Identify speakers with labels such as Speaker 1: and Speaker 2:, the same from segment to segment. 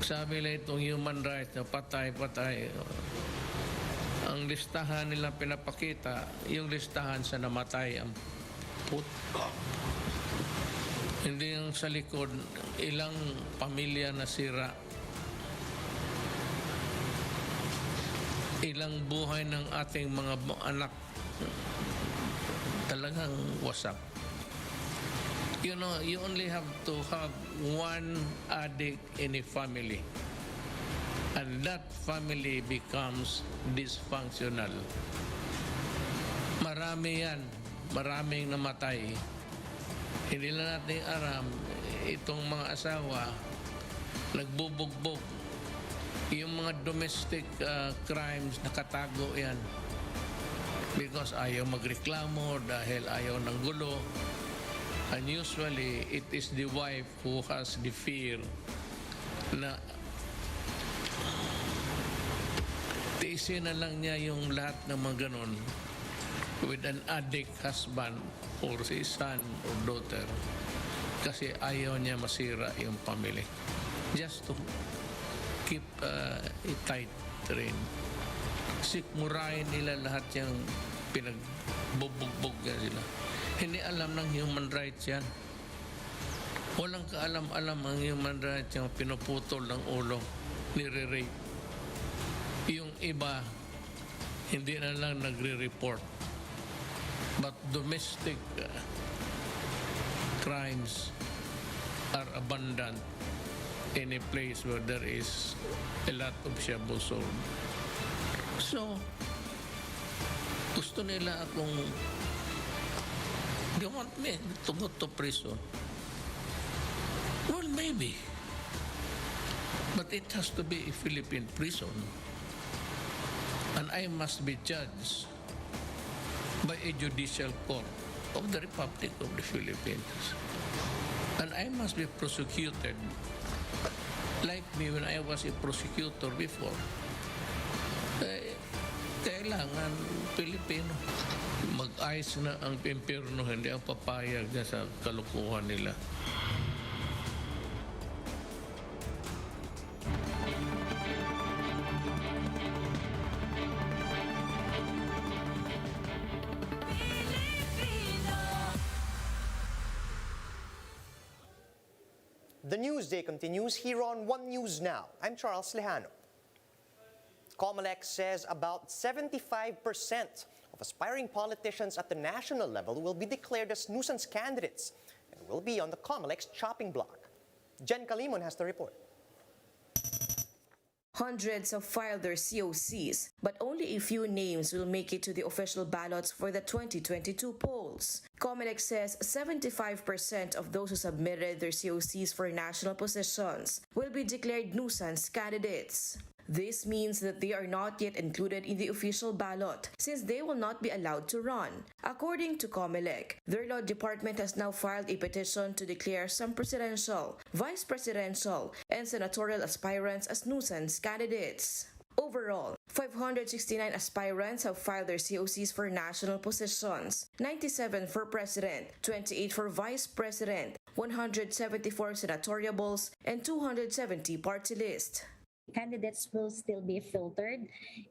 Speaker 1: Sabi nila itong human rights na patay-patay. Ang listahan nila pinapakita, yung listahan sa namatay ang put. Hindi yung sa likod, ilang pamilya nasira. Ilang buhay ng ating mga anak talagang wasak. You know, you only have to have one addict in a family. And that family becomes dysfunctional. Marami yan. Maraming namatay. Hindi na natin aram, itong mga asawa, nagbubugbog. Yung mga domestic crimes, nakatago yan. Because ayaw magreklamo, dahil ayaw ng gulo. And usually, it is the wife who has the fear na tiisin na lang niya yung lahat ng mga ganon with an addict husband or his son or daughter kasi ayaw niya masira yung family. Just to keep it tight rin. Sikmurahin nila lahat yung pinagbubugbog sila. Hindi alam ng human rights yan. Walang kaalam-alam ang human rights yung pinuputol ng ulo, nire-rape. Yung iba, hindi na lang nagre-report. But domestic crimes are abundant in a place where there is a lot of shabu sold. So, gusto nila akong they want me to go to prison. Well, maybe. But it has to be a Philippine prison. And I must be judged by a judicial court of the Republic of the Philippines. And I must be prosecuted like me when I was a prosecutor before. Kailangan Pilipino. Mag-ayos na ang impyerno, hindi ang papayag na sa kalukuhan nila.
Speaker 2: The Newsday continues here on One News Now. I'm Charles Lejano. COMELEC says about 75% of aspiring politicians at the national level will be declared as nuisance candidates and will be on the COMELEC's chopping block. Jen Kalimon has the report.
Speaker 3: Hundreds have filed their COCs, but only a few names will make it to the official ballots for the 2022 polls. COMELEC says 75% of those who submitted their COCs for national positions will be declared nuisance candidates. This means that they are not yet included in the official ballot since they will not be allowed to run. According to COMELEC, their law department has now filed a petition to declare some presidential, vice presidential, and senatorial aspirants as nuisance candidates. Overall, 569 aspirants have filed their COCs for national positions, 97 for president, 28 for vice president, 174 senatoriables, and 270 party list.
Speaker 4: Candidates will still be filtered,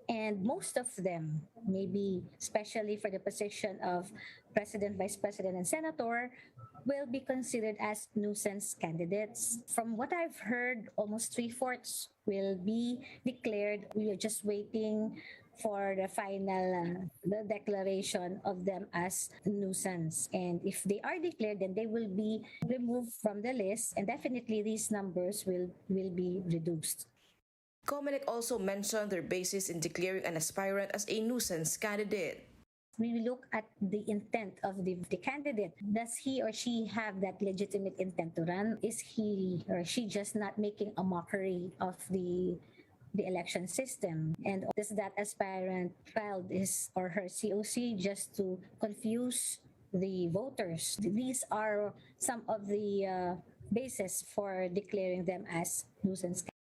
Speaker 4: and most of them, maybe especially for the position of president, vice president, and senator, will be considered as nuisance candidates. From what I've heard, almost 3/4 will be declared. We are just waiting for the final the declaration of them as nuisance. And if they are declared, then they will be removed from the list, and definitely these numbers will be reduced.
Speaker 3: COMELEC also mentioned their basis in declaring an aspirant as a nuisance candidate.
Speaker 4: We look at the intent of the candidate. Does he or she have that legitimate intent to run? Is he or she just not making a mockery of the election system? And does that aspirant filed his or her COC just to confuse the voters? These are some of the basis for declaring them as nuisance candidates.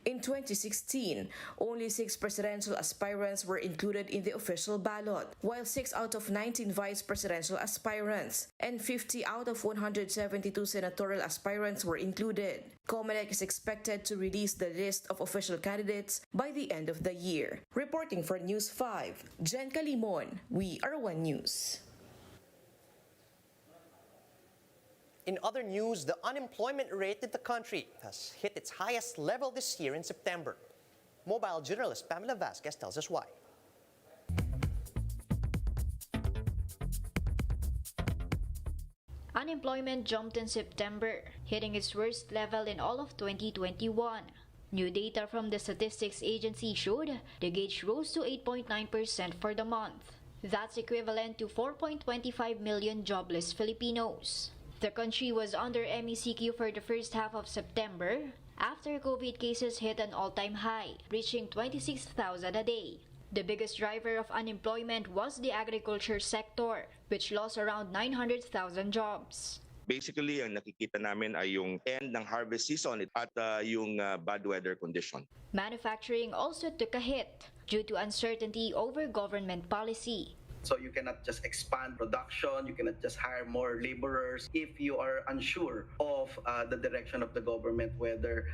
Speaker 3: In 2016, only 6 presidential aspirants were included in the official ballot, while 6 out of 19 vice presidential aspirants and 50 out of 172 senatorial aspirants were included. COMELEC is expected to release the list of official candidates by the end of the year. Reporting for News 5, Jen Calimon, We Are One News.
Speaker 2: In other news, the unemployment rate in the country has hit its highest level this year in September. Mobile journalist Pamela Vasquez tells us why.
Speaker 5: Unemployment jumped in September, hitting its worst level in all of 2021. New data from the statistics agency showed the gauge rose to 8.9% for the month. That's equivalent to 4.25 million jobless Filipinos. The country was under MECQ for the first half of September after COVID cases hit an all-time high, reaching 26,000 a day. The biggest driver of unemployment was the agriculture sector, which lost around 900,000 jobs.
Speaker 6: Basically, ang nakikita namin ay yung end ng harvest season at yung bad weather condition.
Speaker 5: Manufacturing also took a hit due to uncertainty over government policy.
Speaker 7: So you cannot just expand production, you cannot just hire more laborers if you are unsure of the direction of the government, whether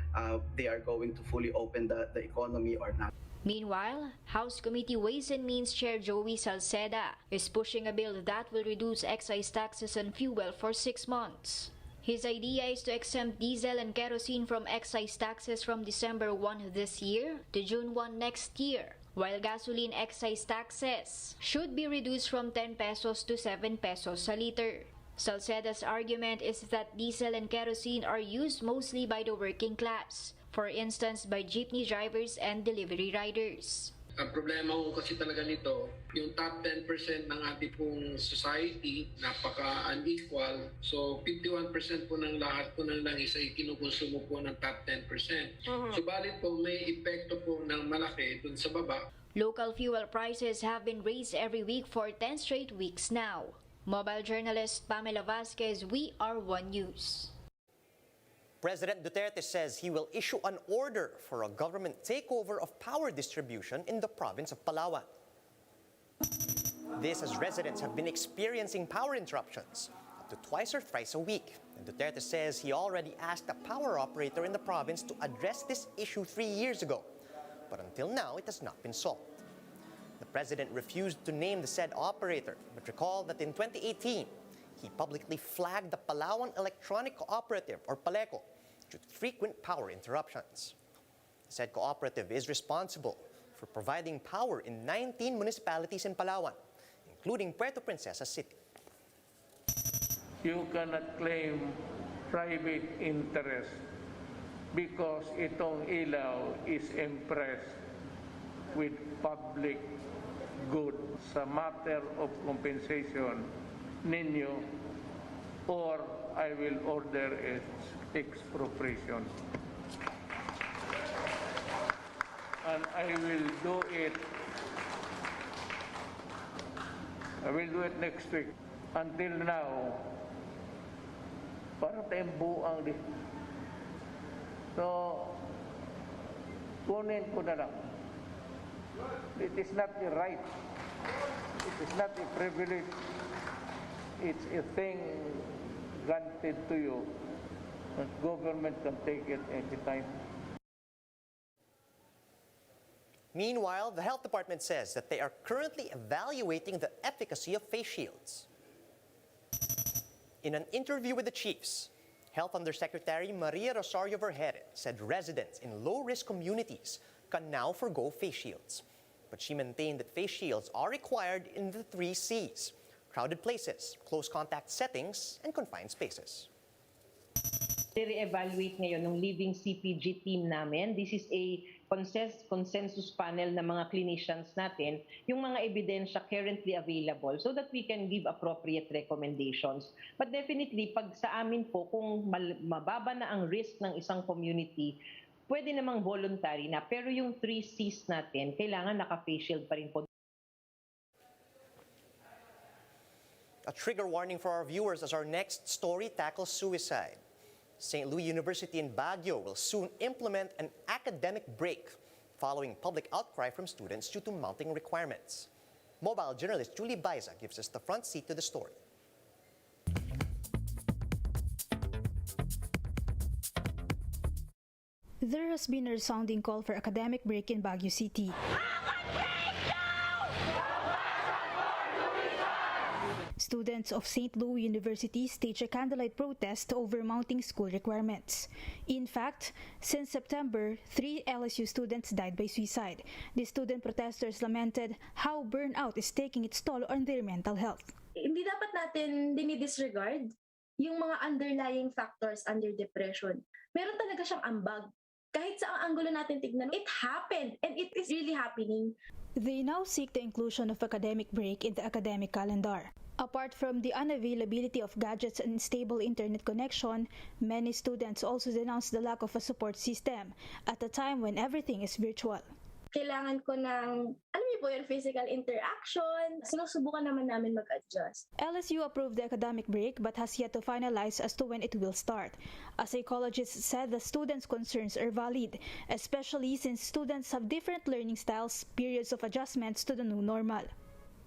Speaker 7: they are going to fully open the economy or not.
Speaker 5: Meanwhile, House Committee Ways and Means Chair Joey Salceda is pushing a bill that will reduce excise taxes on fuel for 6 months. His idea is to exempt diesel and kerosene from excise taxes from December 1 this year to June 1 next year, while gasoline excise taxes should be reduced from 10 pesos to 7 pesos a liter. Salceda's argument is that diesel and kerosene are used mostly by the working class, for instance by jeepney drivers and delivery riders.
Speaker 8: Ang problema ko kasi talaga nito, yung top 10% ng ating pong society, napaka-unequal. So, 51% po ng lahat po ng langis ay kinukonsumo po ng top 10%. Subalit po, may epekto po ng malaki dun sa baba.
Speaker 5: Local fuel prices have been raised every week for 10 straight weeks now. Mobile journalist Pamela Vasquez, We Are One News.
Speaker 2: President Duterte says he will issue an order for a government takeover of power distribution in the province of Palawan. This as residents have been experiencing power interruptions up to twice or thrice a week. And Duterte says he already asked a power operator in the province to address this issue 3 years ago. But until now, it has not been solved. The president refused to name the said operator, but recall that in 2018, he publicly flagged the Palawan Electronic Cooperative, or PALECO, due to frequent power interruptions. The said cooperative is responsible for providing power in 19 municipalities in Palawan, including Puerto Princesa City.
Speaker 1: You cannot claim private interest because itong ilaw is impressed with public good sa matter of compensation ninyo, or I will order its expropriation. And I will do it next week. Until now, para tayong buang di. So, kunin ko na lang. It is not a right. It is not a privilege. It's a thing granted to you. The government can take it anytime.
Speaker 2: Meanwhile, the health department says that they are currently evaluating the efficacy of face shields. In an interview with the chiefs, Health Undersecretary Maria Rosario Vergere said residents in low-risk communities can now forgo face shields. But she maintained that face shields are required in the 3 C's: crowded places, close contact settings, and confined spaces.
Speaker 9: Re-evaluate ngayon ng Living CPG team namin. This is a consensus panel ng mga clinicians natin, yung mga ebidensya currently available so that we can give appropriate recommendations. But definitely, pag sa amin po, kung mababa na ang risk ng isang community, pwede namang voluntary na. Pero yung 3 C's natin, kailangan naka-face shield pa rin po.
Speaker 2: A trigger warning for our viewers as our next story tackles suicide. St. Louis University in Baguio will soon implement an academic break following public outcry from students due to mounting requirements. Mobile journalist Julie Baiza gives us the front seat to the story.
Speaker 10: There has been a resounding call for academic break in Baguio City. Students of St. Louis University staged a candlelight protest over mounting school requirements. In fact, since September, 3 LSU students died by suicide. The student protesters lamented how burnout is taking its toll on their mental health.
Speaker 11: Hindi dapat natin dinidisregard yung mga underlying factors under depression. Meron talaga siyang ambag. Kahit sa anggulo natin tignan, it happened and it is really happening.
Speaker 10: They now seek the inclusion of academic break in the academic calendar. Apart from the unavailability of gadgets and stable internet connection, many students also denounce the lack of a support system at a time when everything is virtual.
Speaker 11: Kailangan ko ng, alam niyo po yun, physical interaction. Sinusubukan naman namin mag-adjust.
Speaker 10: LSU approved the academic break but has yet to finalize as to when it will start. A psychologist said the students' concerns are valid, especially since students have different learning styles, periods of adjustments to the new normal.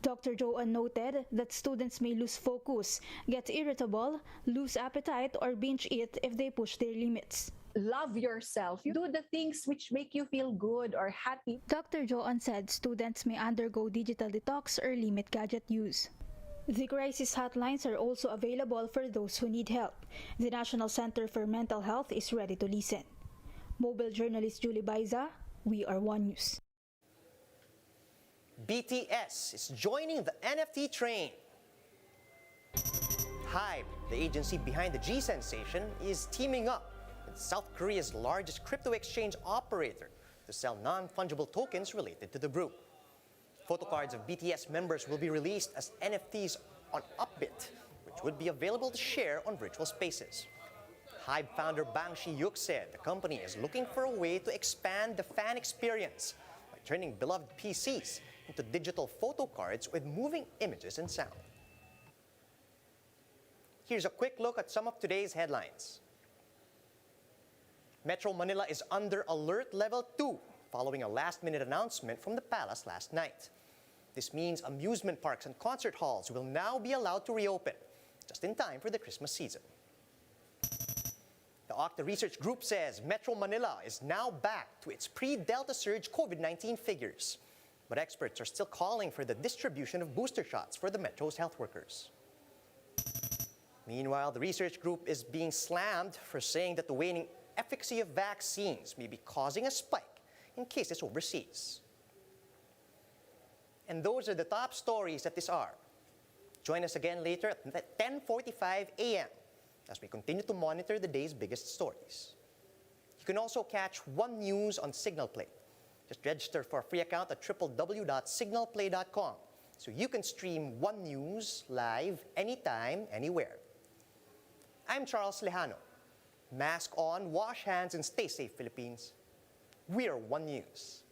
Speaker 10: Dr. Joanne noted that students may lose focus, get irritable, lose appetite, or binge eat if they push their limits.
Speaker 12: Love yourself. You do the things which make you feel good or happy.
Speaker 10: Dr. Joanne said students may undergo digital detox or limit gadget use. The crisis hotlines are also available for those who need help. The National Center for Mental Health is ready to listen. Mobile journalist Julie Baiza, We Are One News.
Speaker 2: BTS is joining the NFT train. Hybe, the agency behind the G sensation, is teaming up with South Korea's largest crypto exchange operator to sell non-fungible tokens related to the group. Photocards of BTS members will be released as NFTs on Upbit, which would be available to share on virtual spaces. Hybe founder Bang Shi-yuk said the company is looking for a way to expand the fan experience by turning beloved PCs into digital photo cards with moving images and sound. Here's a quick look at some of today's headlines. Metro Manila is under alert level 2 following a last-minute announcement from the palace last night. This means amusement parks and concert halls will now be allowed to reopen, just in time for the Christmas season. The Octa Research Group says Metro Manila is now back to its pre-Delta surge COVID-19 figures. But experts are still calling for the distribution of booster shots for the Metro's health workers. Meanwhile, the research group is being slammed for saying that the waning efficacy of vaccines may be causing a spike in cases overseas. And those are the top stories at this hour. Join us again later at 10:45 a.m. as we continue to monitor the day's biggest stories. You can also catch One News on Signal Play. Just register for a free account at www.signalplay.com so you can stream One News live anytime, anywhere. I'm Charles Lejano. Mask on, wash hands, and stay safe, Philippines. We're One News.